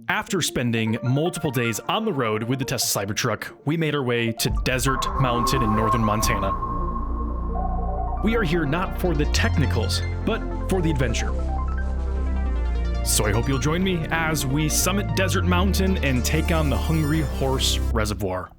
After spending multiple days on the road with the Tesla Cybertruck, we made our way to Desert Mountain in northern Montana. We are here not for the technicals, but for the adventure. So I hope you'll join me as we summit Desert Mountain and take on the Hungry Horse Reservoir.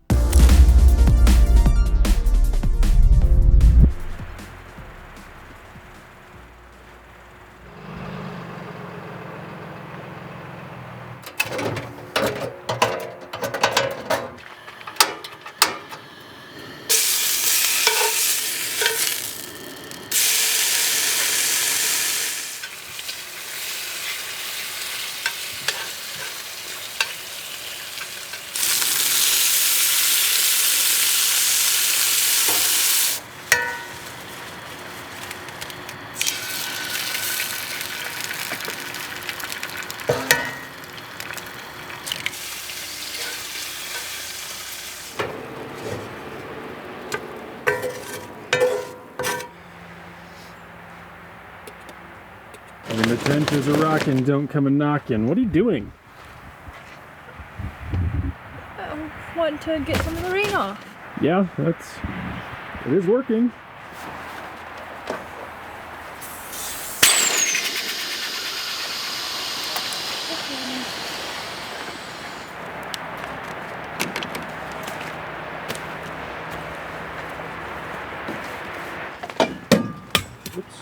When the trenches are rocking, don't come a knocking. What are you doing? I want to get some of the rain off. Yeah, it is working. Oops.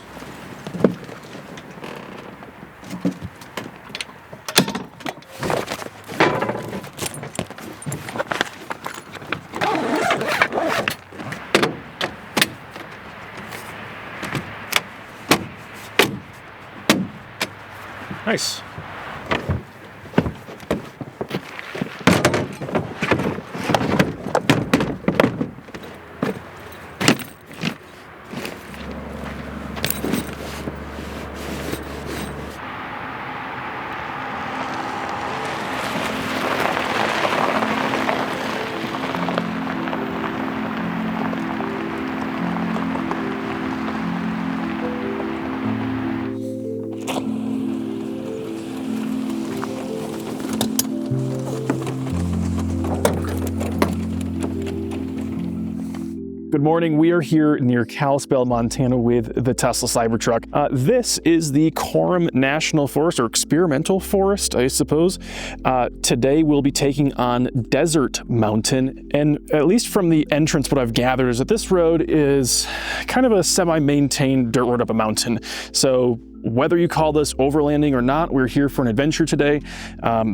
Nice. Good morning. We are here near Kalispell, Montana with the Tesla Cybertruck. This is the Glacier National Forest, or experimental forest, I suppose. Today we'll be taking on Desert Mountain, and at least from the entrance, what I've gathered is that this road is kind of a semi-maintained dirt road up a mountain. So whether you call this overlanding or not, we're here for an adventure today.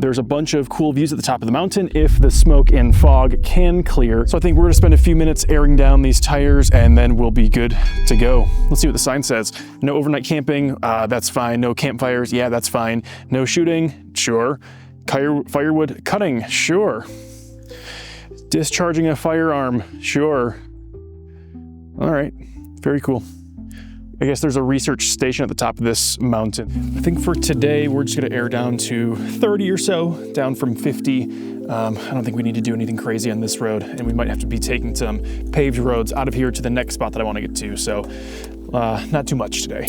There's a bunch of cool views at the top of the mountain if the smoke and fog can clear. So I think we're gonna spend a few minutes airing down these tires and then we'll be good to go. Let's see what the sign says. No overnight camping, that's fine. No campfires, yeah, that's fine. No shooting, sure. Firewood cutting, sure. Discharging a firearm, sure. All right, very cool. I guess there's a research station at the top of this mountain. I think for today, we're just gonna air down to 30 or so, down from 50. I don't think we need to do anything crazy on this road, and we might have to be taking some paved roads out of here to the next spot that I wanna get to, so not too much today.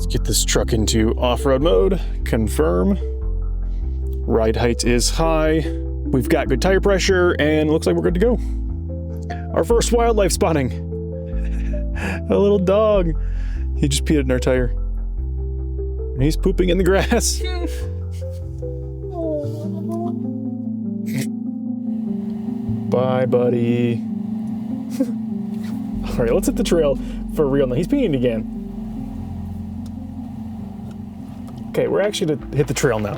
Get this truck into off-road mode, confirm. Ride height is high. We've got good tire pressure and looks like we're good to go. Our first wildlife spotting. A little dog. He just peed in our tire. And he's pooping in the grass. Bye, buddy. All right, let's hit the trail for real now. He's peeing again. Okay, we're actually to hit the trail now.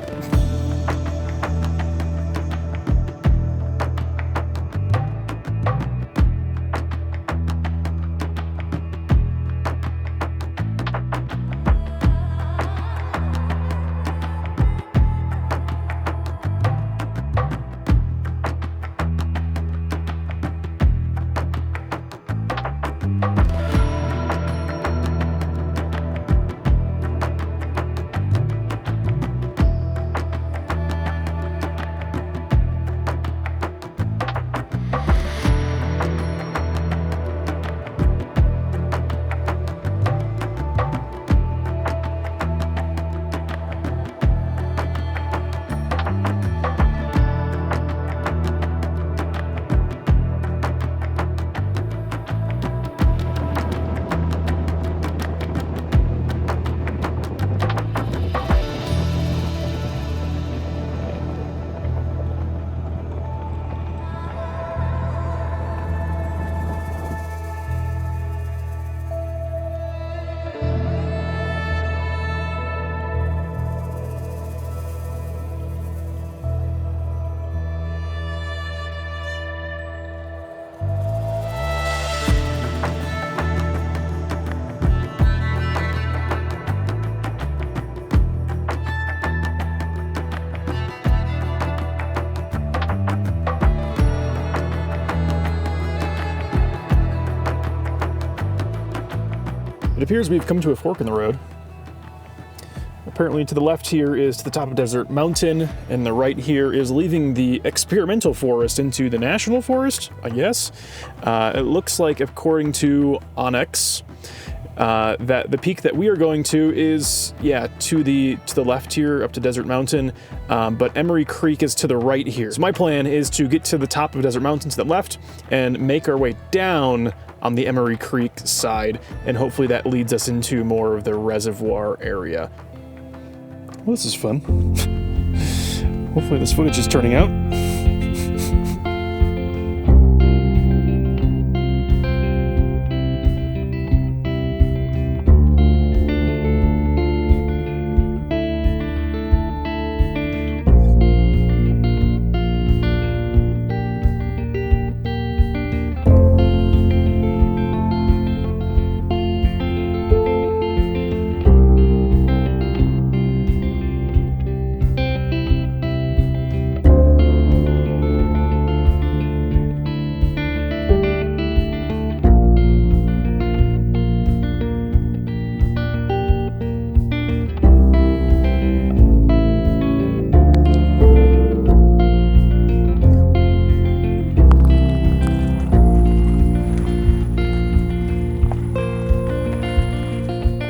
It appears we've come to a fork in the road. Apparently to the left here is to the top of Desert Mountain, and the right here is leaving the experimental forest into the national forest, I guess. It looks like, according to Onyx, that the peak that we are going to is, yeah, to the left here, up to Desert Mountain, but Emery Creek is to the right here. So my plan is to get to the top of Desert Mountain to the left and make our way down on the Emery Creek side, and hopefully that leads us into more of the reservoir area. Well, this is fun. Hopefully this footage is turning out.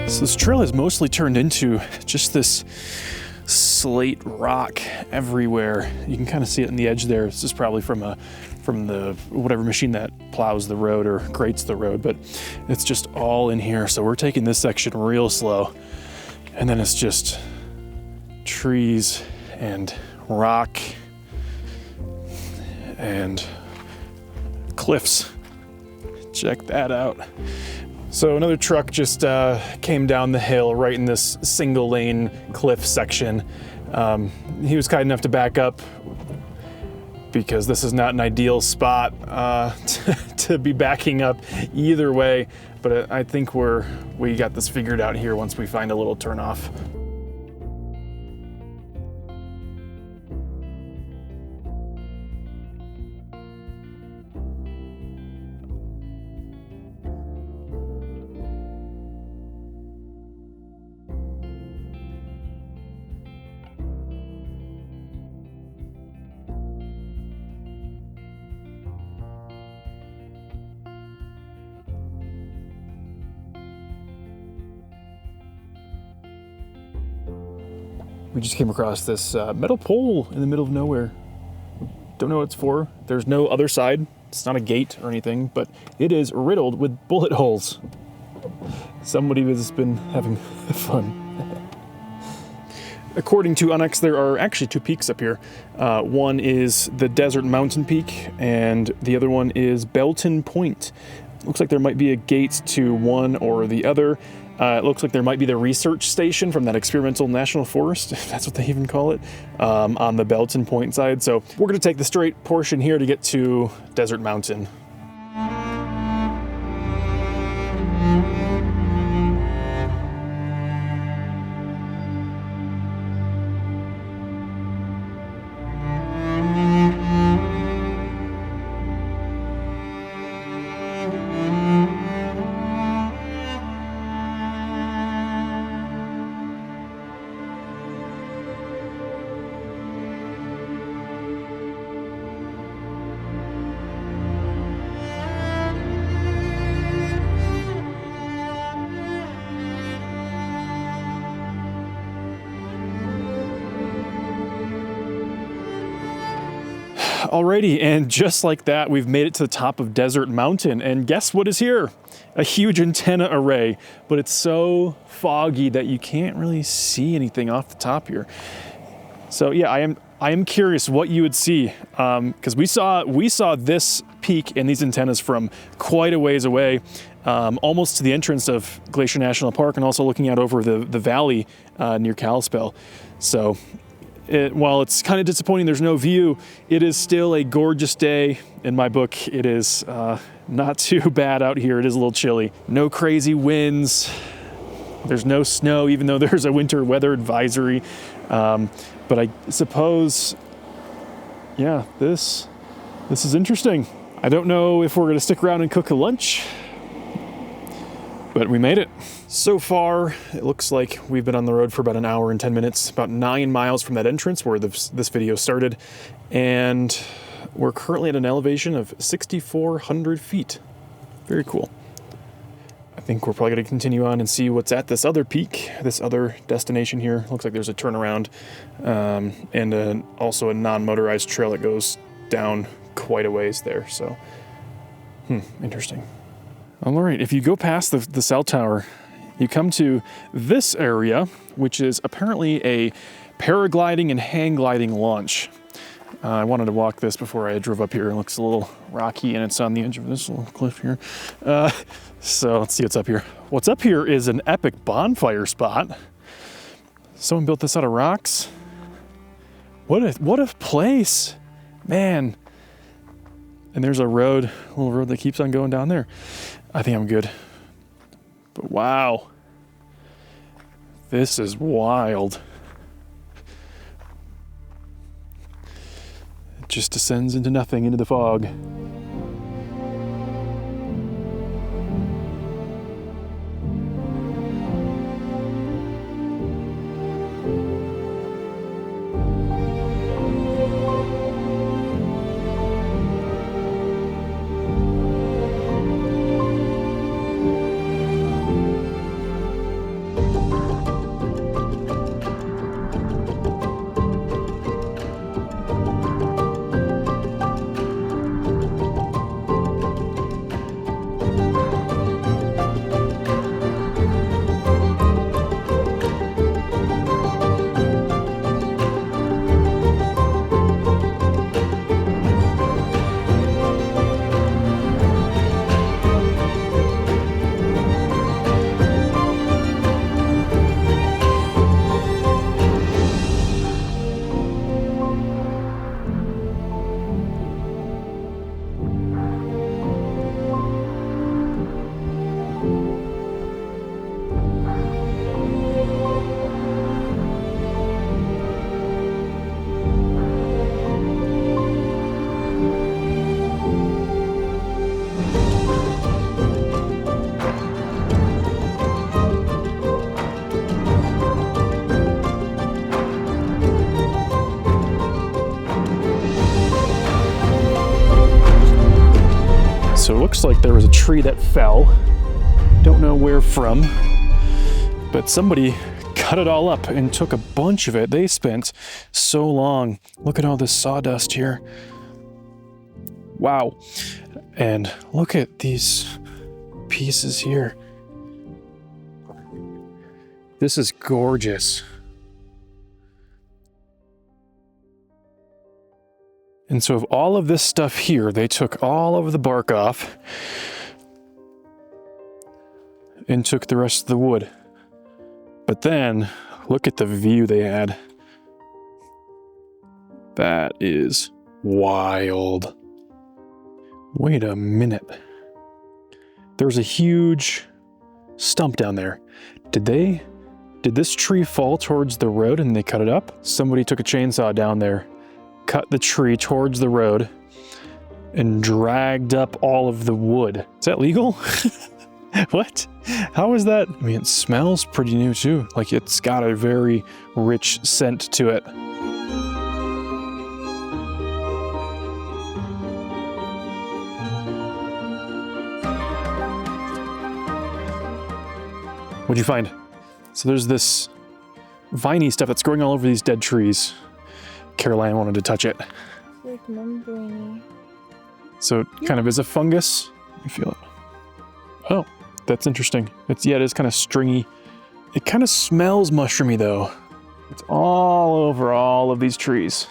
So this trail has mostly turned into just this slate rock everywhere. You can kind of see it in the edge there. This is probably from the whatever machine that plows the road or grates the road, but it's just all in here. So we're taking this section real slow, and then it's just trees and rock and cliffs. Check that out. So another truck just came down the hill right in this single lane cliff section. He was kind enough to back up because this is not an ideal spot to be backing up either way, but I think we got this figured out here once we find a little turnoff. We just came across this metal pole in the middle of nowhere. Don't know what it's for. There's no other side. It's not a gate or anything, but it is riddled with bullet holes. Somebody has been having fun. According to Onyx, there are actually two peaks up here. One is the Desert Mountain Peak, and the other one is Belton Point. Looks like there might be a gate to one or the other. It looks like there might be the research station from that experimental national forest, if that's what they even call it, on the Belton Point side. So we're going to take the straight portion here to get to Desert Mountain. Alrighty, and just like that, we've made it to the top of Desert Mountain, and guess what is here? A huge antenna array, but it's so foggy that you can't really see anything off the top here. So yeah, I am curious what you would see, because we saw this peak and these antennas from quite a ways away, almost to the entrance of Glacier National Park, and also looking out over the valley near Kalispell. So while it's kind of disappointing there's no view, it is still a gorgeous day. In my book, it is not too bad out here. It is a little chilly. No crazy winds. There's no snow, even though there's a winter weather advisory. But I suppose, yeah, this is interesting. I don't know if we're gonna stick around and cook a lunch, But we made it. So far, it looks like we've been on the road for about an hour and 10 minutes, about 9 miles from that entrance where this video started. And we're currently at an elevation of 6,400 feet. Very cool. I think we're probably going to continue on and see what's at this other peak, this other destination here. Looks like there's a turnaround and also a non-motorized trail that goes down quite a ways there. So, interesting. All right, if you go past the cell tower, you come to this area, which is apparently a paragliding and hang gliding launch. I wanted to walk this before I drove up here. It looks a little rocky and it's on the edge of this little cliff here. So let's see what's up here. What's up here is an epic bonfire spot. Someone built this out of rocks. What a place, man. And there's a little road that keeps on going down there. I think I'm good. But wow, this is wild. It just descends into nothing, into the fog. So it looks like there was a tree that fell. Don't know where from, but somebody cut it all up and took a bunch of it. They spent so long. Look at all this sawdust here. Wow. And look at these pieces here. This is gorgeous. And so of all of this stuff here, they took all of the bark off and took the rest of the wood. But then, look at the view they had. That is wild. Wait a minute. There's a huge stump down there. Did this tree fall towards the road and they cut it up? Somebody took a chainsaw down there, cut the tree towards the road, and dragged up all of the wood. Is that legal? What? How is that? I mean, it smells pretty new too. Like it's got a very rich scent to it. What'd you find? So there's this viney stuff that's growing all over these dead trees. Caroline wanted to touch it. It's like membrane-y. So it kind of is a fungus. You feel it. Oh, that's interesting. It is kind of stringy. It kind of smells mushroomy though. It's all over all of these trees.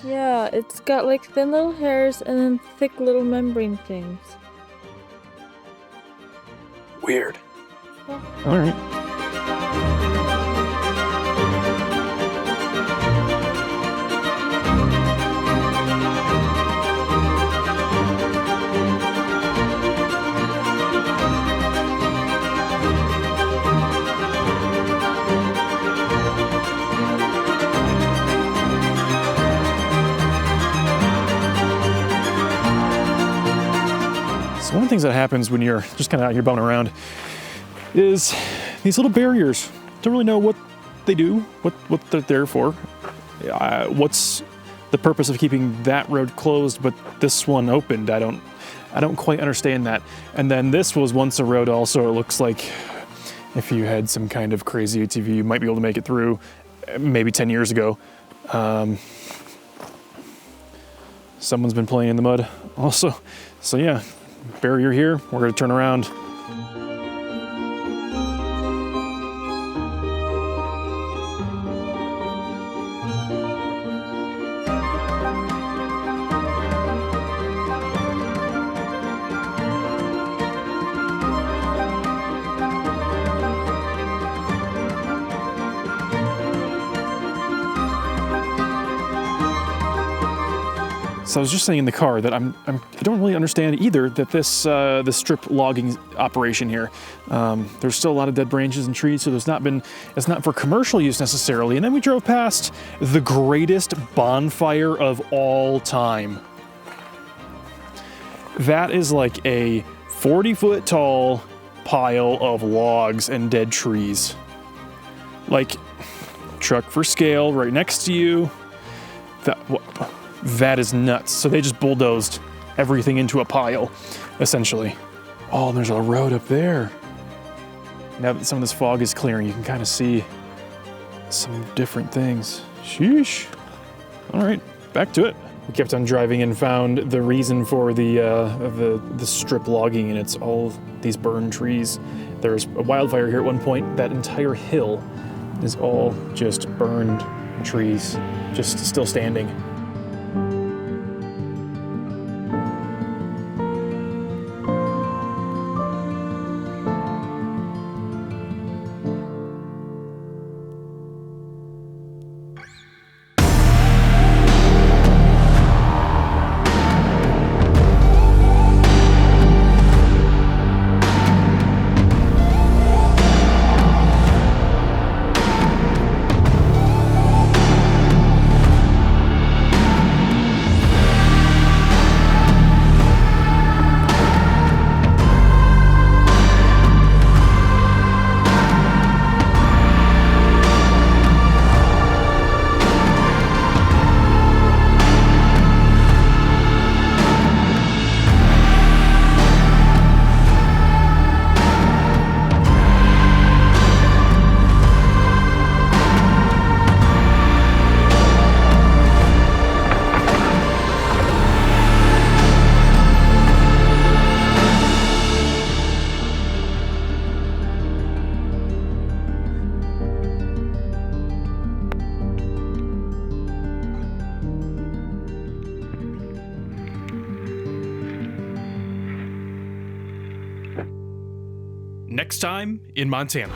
Yeah, it's got like thin little hairs and then thick little membrane things. Weird. Yeah. All right. So one of the things that happens when you're just kind of out here bumming around is these little barriers. Don't really know what they do, what they're there for. What's the purpose of keeping that road closed, but this one opened? I don't quite understand that. And then this was once a road also. It looks like if you had some kind of crazy ATV, you might be able to make it through maybe 10 years ago. Someone's been playing in the mud also. So yeah, barrier here, we're gonna turn around. So I was just saying in the car that I don't really understand either that this strip logging operation here. There's still a lot of dead branches and trees, so it's not for commercial use necessarily. And then we drove past the greatest bonfire of all time. That is like a 40-foot tall pile of logs and dead trees. Like, truck for scale right next to you. That is nuts. So they just bulldozed everything into a pile, essentially. Oh, and there's a road up there. Now that some of this fog is clearing, you can kind of see some different things. Sheesh. All right, back to it. We kept on driving and found the reason for the strip logging, and it's all these burned trees. There's a wildfire here at one point. That entire hill is all just burned trees, just still standing. Next time in Montana.